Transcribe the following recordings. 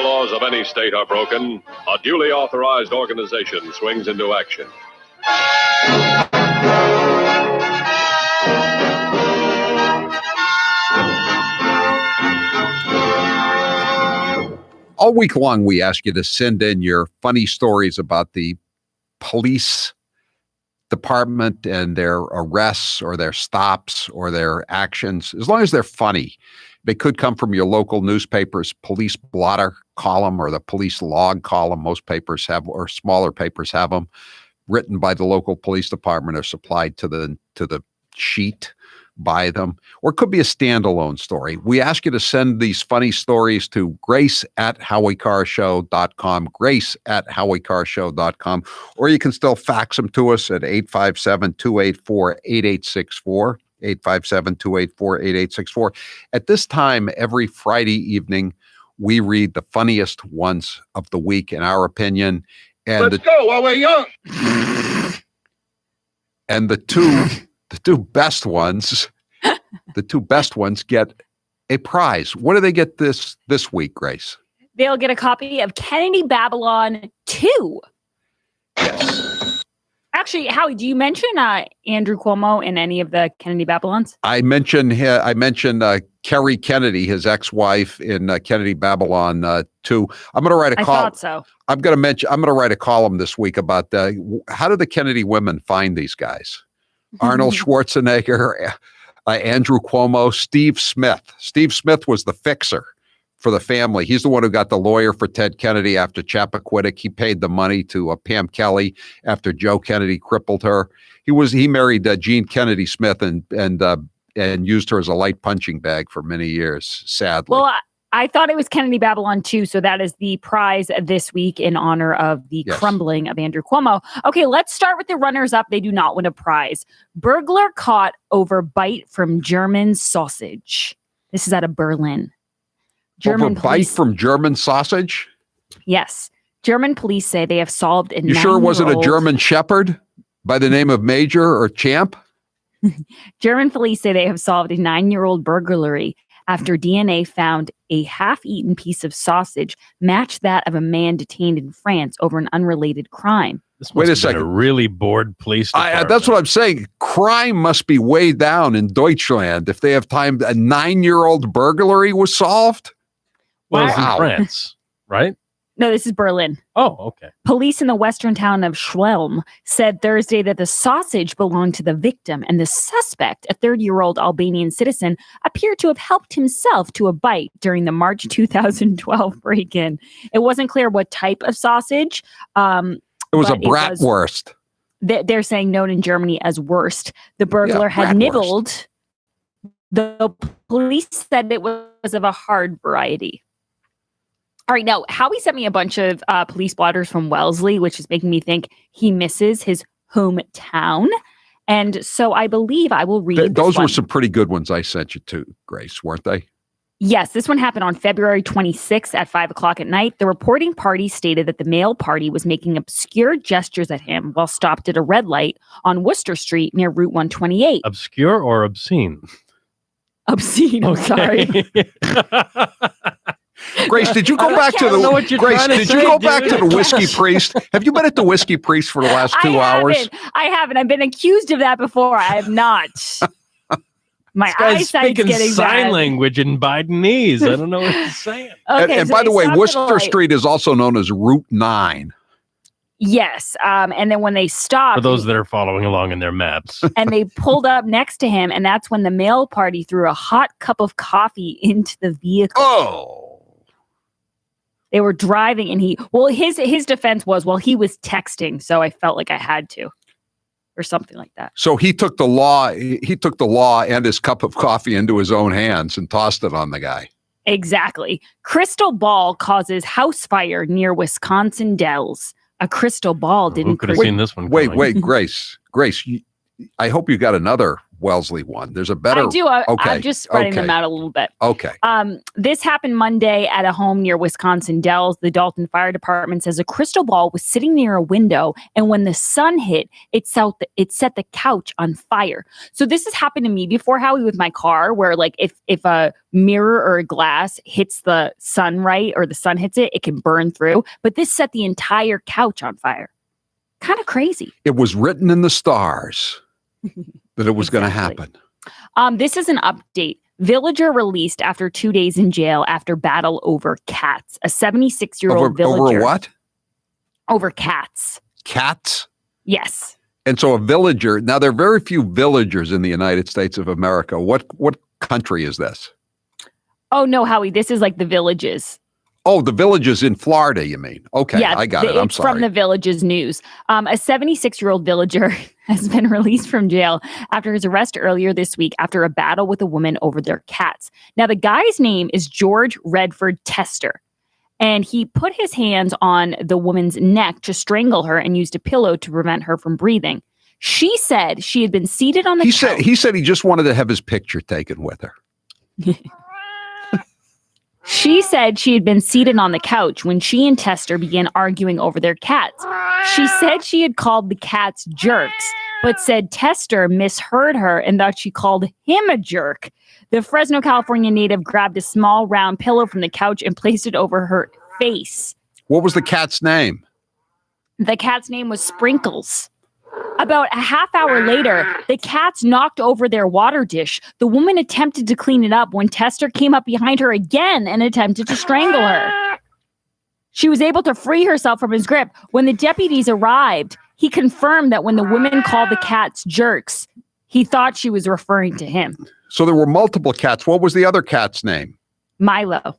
laws of any state are broken, a duly authorized organization swings into action. All week long, we ask you to send in your funny stories about the police department and their arrests or their stops or their actions, as long as they're funny. They could come from your local newspaper's police blotter column or the police log column. Most papers have, or smaller papers have them, written by the local police department or supplied to the sheet by them, or it could be a standalone story. We ask you to send these funny stories to grace@howiecarrshow.com, grace@howiecarrshow.com, or you can still fax them to us at 857-284-8864, 857-284-8864. At this time, every Friday evening, we read the funniest ones of the week, in our opinion. And Let's go while we're young. And the two best ones get a prize. What do they get this week, Grace? They'll get a copy of Kennedy Babylon 2. Yes. Actually, Howie, do you mention Andrew Cuomo in any of the Kennedy Babylons? I mentioned Kerry Kennedy, his ex-wife, in Kennedy Babylon 2. I'm going to write a column. I thought so. I'm going to write a column this week about how do the Kennedy women find these guys? Arnold Schwarzenegger, Andrew Cuomo, Steve Smith. Steve Smith was the fixer for the family. He's the one who got the lawyer for Ted Kennedy after Chappaquiddick. He paid the money to Pam Kelly after Joe Kennedy crippled her. He married Jean Kennedy Smith and used her as a light punching bag for many years, sadly. Well, I thought it was Kennedy Babylon 2, so that is the prize this week in honor of the crumbling of Andrew Cuomo. Okay, let's start with the runners-up. They do not win a prize. Burglar caught over bite from German sausage. This is out of Berlin. Bite from German sausage? Yes. German police say they have solved a 9-year-old... You sure it wasn't a German shepherd by the name of Major or Champ? German police say they have solved a 9-year-old burglary after DNA found a half-eaten piece of sausage matched that of a man detained in France over an unrelated crime. Wait a second. A really bored police department. That's what I'm saying. Crime must be way down in Deutschland if they have time. A 9-year-old burglary was solved? Well, it's in France, right? No, this is Berlin. Oh, okay. Police in the western town of Schwelm said Thursday that the sausage belonged to the victim, and the suspect, a 30-year-old Albanian citizen, appeared to have helped himself to a bite during the March 2012 break-in. It wasn't clear what type of sausage. It was a bratwurst. They're saying known in Germany as wurst. The burglar had nibbled. The police said it was of a hard variety. All right, now, Howie sent me a bunch of police blotters from Wellesley, which is making me think he misses his hometown. And so I believe I will read those were some pretty good ones I sent you to, Grace, weren't they? Yes, this one happened on February 26th at 5 o'clock at night. The reporting party stated that the male party was making obscure gestures at him while stopped at a red light on Worcester Street near Route 128. Obscure or obscene? Obscene, I'm sorry. Grace, did you go back to the Whiskey Priest? Have you been at the Whiskey Priest for the last 2 hours? I haven't. I've been accused of that before. I have not. My eyesight's speaking getting sign bad. language in Bidenese. I don't know what he's saying. Okay, and by the way, Worcester Street is also known as Route 9. Yes. And then when they stopped... For those that are following along in their maps. And they pulled up next to him, and that's when the male party threw a hot cup of coffee into the vehicle. Oh! They were driving, and his defense was, well, he was texting, so I felt like I had to, or something like that. So he took the law and his cup of coffee into his own hands and tossed it on the guy. Exactly. Crystal ball causes house fire near Wisconsin Dells. A crystal ball didn't. Who could have seen this one? Wait, Grace. I hope you got another Wellesley one. There's a better. I do. I'm just spreading them out a little bit. Okay. This happened Monday at a home near Wisconsin Dells. The Dalton Fire Department says a crystal ball was sitting near a window, and when the sun hit, it set the couch on fire. So this has happened to me before, Howie, with my car, where like if a mirror or a glass hits the sunlight or the sun hits it, it can burn through. But this set the entire couch on fire. Kind of crazy. It was written in the stars that it was going to happen. This is an update. Villager released after 2 days in jail after battle over cats. A 76-year-old villager. Over what? Over cats. Cats? Yes. And so a villager. Now, there are very few villagers in the United States of America. What country is this? Oh, no, Howie. This is like the Villages. Oh, the Villages in Florida, you mean? Okay, yeah, I got it. I'm sorry. From the Villages News. A 76-year-old villager has been released from jail after his arrest earlier this week after a battle with a woman over their cats. Now, the guy's name is George Redford Tester, and he put his hands on the woman's neck to strangle her and used a pillow to prevent her from breathing. She said she had been seated on the couch. He said he just wanted to have his picture taken with her. She said she had been seated on the couch when she and Tester began arguing over their cats. She said she had called the cats jerks, but said Tester misheard her and thought she called him a jerk. The Fresno, California native grabbed a small round pillow from the couch and placed it over her face. What was the cat's name? The cat's name was Sprinkles. About a half hour later, the cats knocked over their water dish. The woman attempted to clean it up when Tester came up behind her again and attempted to strangle her. She was able to free herself from his grip. When the deputies arrived, he confirmed that when the woman called the cats jerks, he thought she was referring to him. So there were multiple cats. What was the other cat's name? Milo.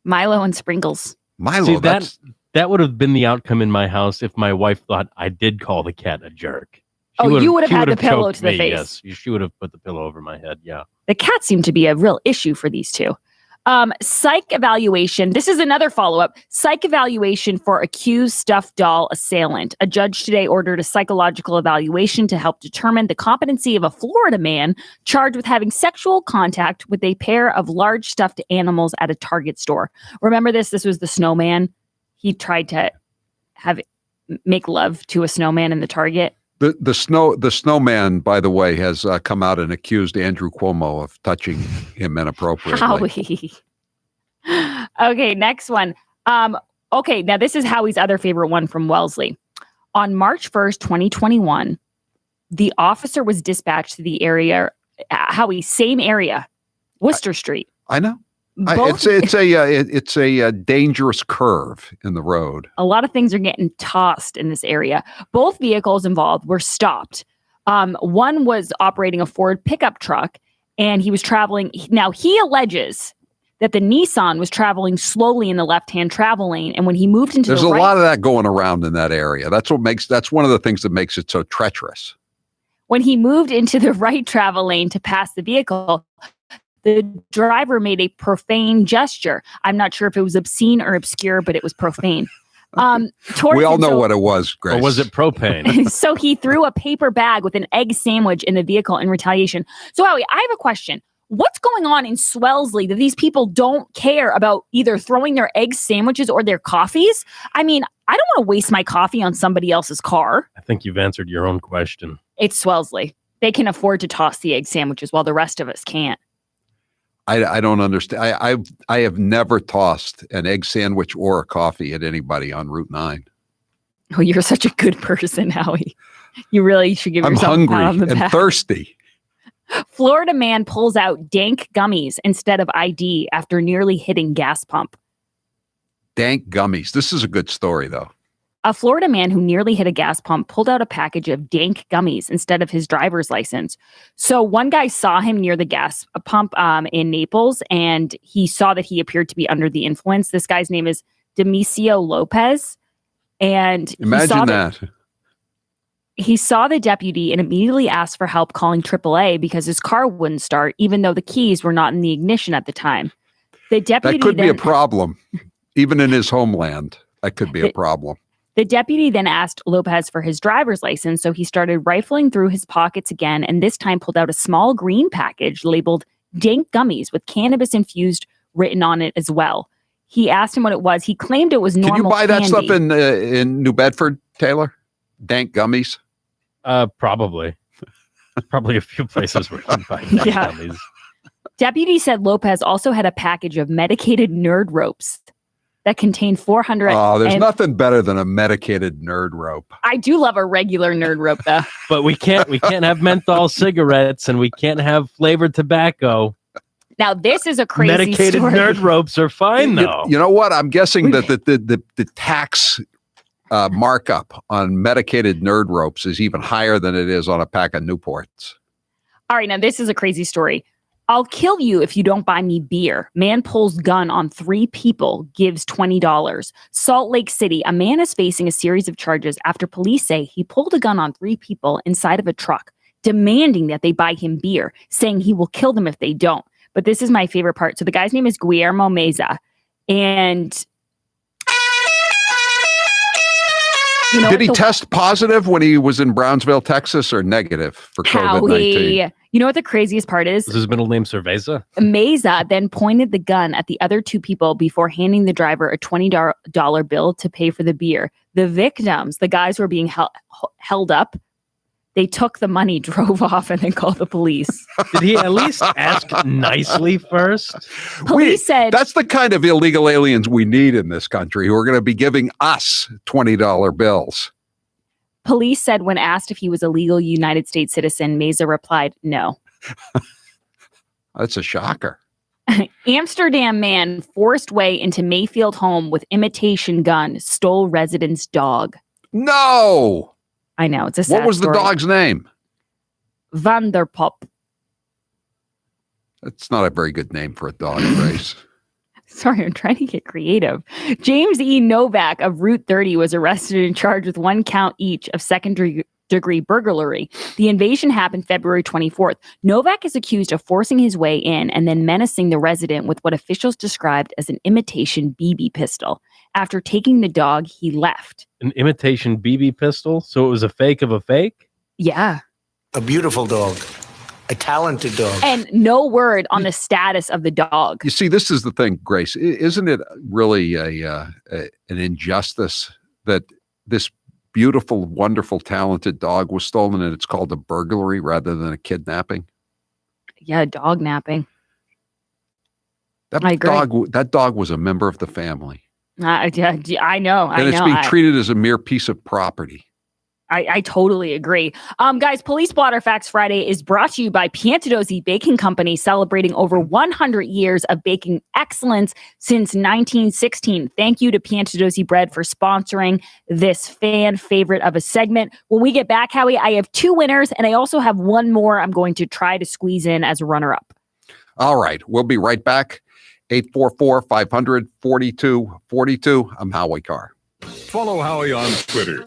Milo and Sprinkles. Milo, See, that would have been the outcome in my house if my wife thought I did call the cat a jerk. You would have had the pillow to the face. Yes, she would have put the pillow over my head. Yeah. The cat seemed to be a real issue for these two. Psych evaluation. This is another follow-up. Psych evaluation for accused stuffed doll assailant. A judge today ordered a psychological evaluation to help determine the competency of a Florida man charged with having sexual contact with a pair of large stuffed animals at a Target store. Remember this? This was the snowman. He tried to make love to a snowman in the Target. The snowman, by the way, has come out and accused Andrew Cuomo of touching him inappropriately. Howie. Okay, next one. Okay, now this is Howie's other favorite one from Wellesley. On March 1st, 2021, the officer was dispatched to the area, Howie, same area, Worcester Street. I know. It's a dangerous curve in the road. A lot of things are getting tossed in this area. Both vehicles involved were stopped. One was operating a Ford pickup truck, and he was traveling. Now, he alleges that the Nissan was traveling slowly in the left-hand travel lane, and when he moved into There's a lot of that going around in that area. That's one of the things that makes it so treacherous. When he moved into the right travel lane to pass the vehicle, the driver made a profane gesture. I'm not sure if it was obscene or obscure, but it was profane. We all know what it was, Grace. Or was it propane? So he threw a paper bag with an egg sandwich in the vehicle in retaliation. So Howie, I have a question. What's going on in Swellesley that these people don't care about either throwing their egg sandwiches or their coffees? I mean, I don't want to waste my coffee on somebody else's car. I think you've answered your own question. It's Swellesley. They can afford to toss the egg sandwiches while the rest of us can't. I don't understand. I have never tossed an egg sandwich or a coffee at anybody on Route 9. Oh, you're such a good person, Howie. You really should give yourself I'm a pat on the hungry and thirsty. Florida man pulls out dank gummies instead of ID after nearly hitting gas pump. Dank gummies. This is a good story, though. A Florida man who nearly hit a gas pump pulled out a package of dank gummies instead of his driver's license. So one guy saw him near the gas pump in Naples, and he saw that he appeared to be under the influence. This guy's name is Demisio Lopez. And imagine that. He saw the deputy and immediately asked for help calling AAA because his car wouldn't start, even though the keys were not in the ignition at the time. The deputy that could be a problem. Even in his homeland, that could be a problem. The deputy then asked Lopez for his driver's license, so he started rifling through his pockets again, and this time pulled out a small green package labeled dank gummies with cannabis infused written on it as well. He asked him what it was. He claimed it was normal. Can you buy that candy. stuff in New Bedford, Taylor? Dank gummies? Probably. Probably a few places where you can buy dank gummies. Deputy said Lopez also had a package of medicated nerd ropes that contained 400. Oh, there's nothing better than a medicated nerd rope. I do love a regular nerd rope, though. But we can't have menthol cigarettes, and we can't have flavored tobacco. Now, this is a crazy medicated story. Nerd ropes are fine, though. You know what? I'm guessing that the tax markup on medicated nerd ropes is even higher than it is on a pack of Newports. All right, now this is a crazy story. I'll kill you if you don't buy me beer. Man pulls gun on 3 people, gives $20. Salt Lake City, a man is facing a series of charges after police say he pulled a gun on 3 people inside of a truck, demanding that they buy him beer, saying he will kill them if they don't. But this is my favorite part. So the guy's name is Guillermo Meza. And did he test positive when he was in Brownsville, Texas, or negative for COVID-19? You know what the craziest part is? Was his middle name Cerveza? Meza then pointed the gun at the other 2 people before handing the driver a $20 bill to pay for the beer. The victims, the guys who were being held up, they took the money, drove off, and then called the police. Did he at least ask nicely first? Police said... That's the kind of illegal aliens we need in this country who are going to be giving us $20 bills. Police said when asked if he was a legal United States citizen, Meza replied, no. That's a shocker. Amsterdam man forced way into Mayfield home with imitation gun, stole resident's dog. No! I know, it's a sad What was story. the dog's name? Vanderpop. That's not a very good name for a dog, Grace. Sorry, I'm trying to get creative. James E. Novak of Route 30 was arrested and charged with 1 count each of second-degree burglary. The invasion happened February 24th. Novak is accused of forcing his way in and then menacing the resident with what officials described as an imitation BB pistol. After taking the dog, he left. An imitation BB pistol? So it was a fake of a fake? Yeah. A beautiful dog. A talented dog. And no word on the status of the dog. You see, this is the thing, Grace. Isn't it really an injustice that this beautiful, wonderful, talented dog was stolen and it's called a burglary rather than a kidnapping? Yeah, dog napping. I agree. That dog was a member of the family. I know. And it's being treated as a mere piece of property. I totally agree. Guys, Police Blotter Facts Friday is brought to you by Piantadosi Baking Company, celebrating over 100 years of baking excellence since 1916. Thank you to Piantadosi Bread for sponsoring this fan favorite of a segment. When we get back, Howie, I have 2 winners, and I also have 1 more I'm going to try to squeeze in as a runner-up. All right. We'll be right back. 844-500-4242. I'm Howie Carr. Follow Howie on Twitter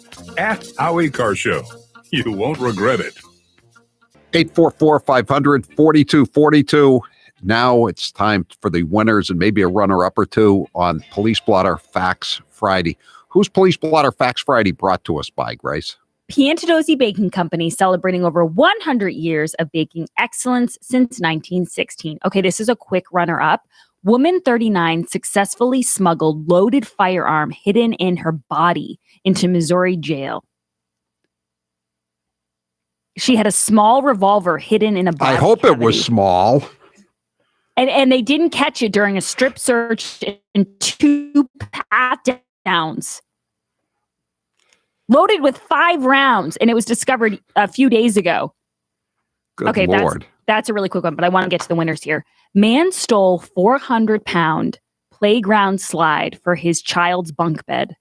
@Howie Carr Show. You won't regret it. 844-500-4242. Now it's time for the winners and maybe a runner-up or 2 on Police Blotter Facts Friday. Who's Police Blotter Facts Friday brought to us by, Grace? Piantadosi Baking Company, celebrating over 100 years of baking excellence since 1916. Okay, this is a quick runner-up. Woman 39 successfully smuggled loaded firearm hidden in her body into Missouri jail. She had a small revolver hidden in a body I hope cavity. it was small. And they didn't catch it during a strip search and 2 pat-downs. Loaded with 5 rounds, and it was discovered a few days ago. Good Lord. That's a really quick one, but I want to get to the winners here. Man stole 400-pound playground slide for his child's bunk bed.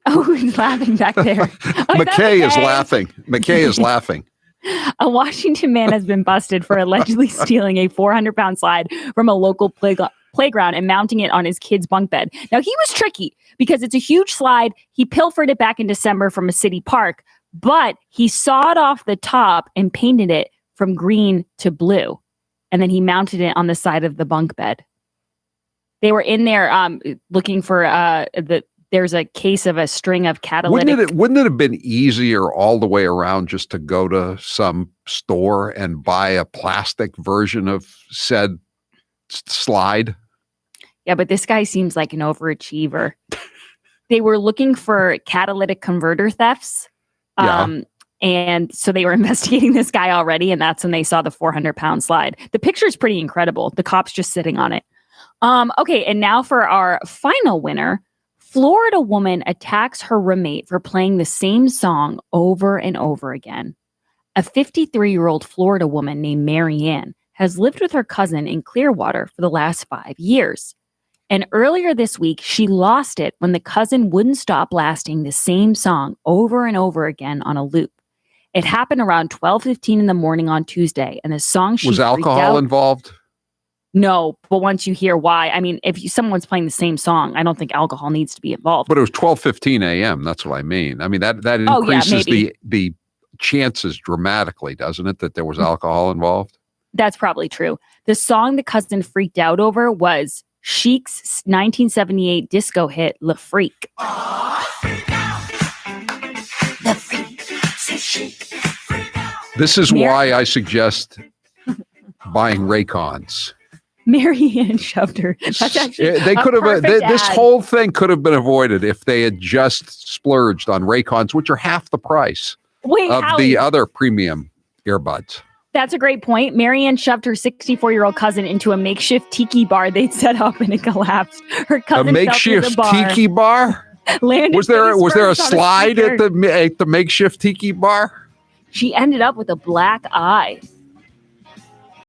Oh, he's laughing back there. McKay is laughing. McKay is laughing. A Washington man has been busted for allegedly stealing a 400-pound slide from a local playground and mounting it on his kid's bunk bed. Now, he was tricky because it's a huge slide. He pilfered it back in December from a city park, but he sawed off the top and painted it from green to blue. And then he mounted it on the side of the bunk bed. They were in there looking for the there's a case of a string of catalytic. Wouldn't it have been easier all the way around just to go to some store and buy a plastic version of said slide? Yeah, but this guy seems like an overachiever. They were looking for catalytic converter thefts. And so they were investigating this guy already, and that's when they saw the 400-pound slide. The picture is pretty incredible. The cop's just sitting on it. Okay, and now for our final winner. Florida woman attacks her roommate for playing the same song over and over again. A 53-year-old Florida woman named Mary Ann has lived with her cousin in Clearwater for the last 5 years. And earlier this week, she lost it when the cousin wouldn't stop blasting the same song over and over again on a loop. It happened around 12:15 in the morning on Tuesday, and the song was alcohol involved? No, but once you hear why, I mean, if someone's playing the same song, I don't think alcohol needs to be involved. But it was 12:15 a.m. That's what I mean. I mean, that increases the chances dramatically, doesn't it, that there was alcohol involved? That's probably true. The song the cousin freaked out over was Chic's 1978 disco hit, Le Freak. This is why I suggest buying Raycons. Mary Ann shoved her. That's actually they could have. This whole thing could have been avoided if they had just splurged on Raycons, which are half the price of the other premium earbuds. That's a great point. Mary Ann shoved her 64-year-old cousin into a makeshift tiki bar they'd set up, and it collapsed. Her cousin a makeshift tiki bar. Was there a slide at the makeshift tiki bar? She ended up with a black eye.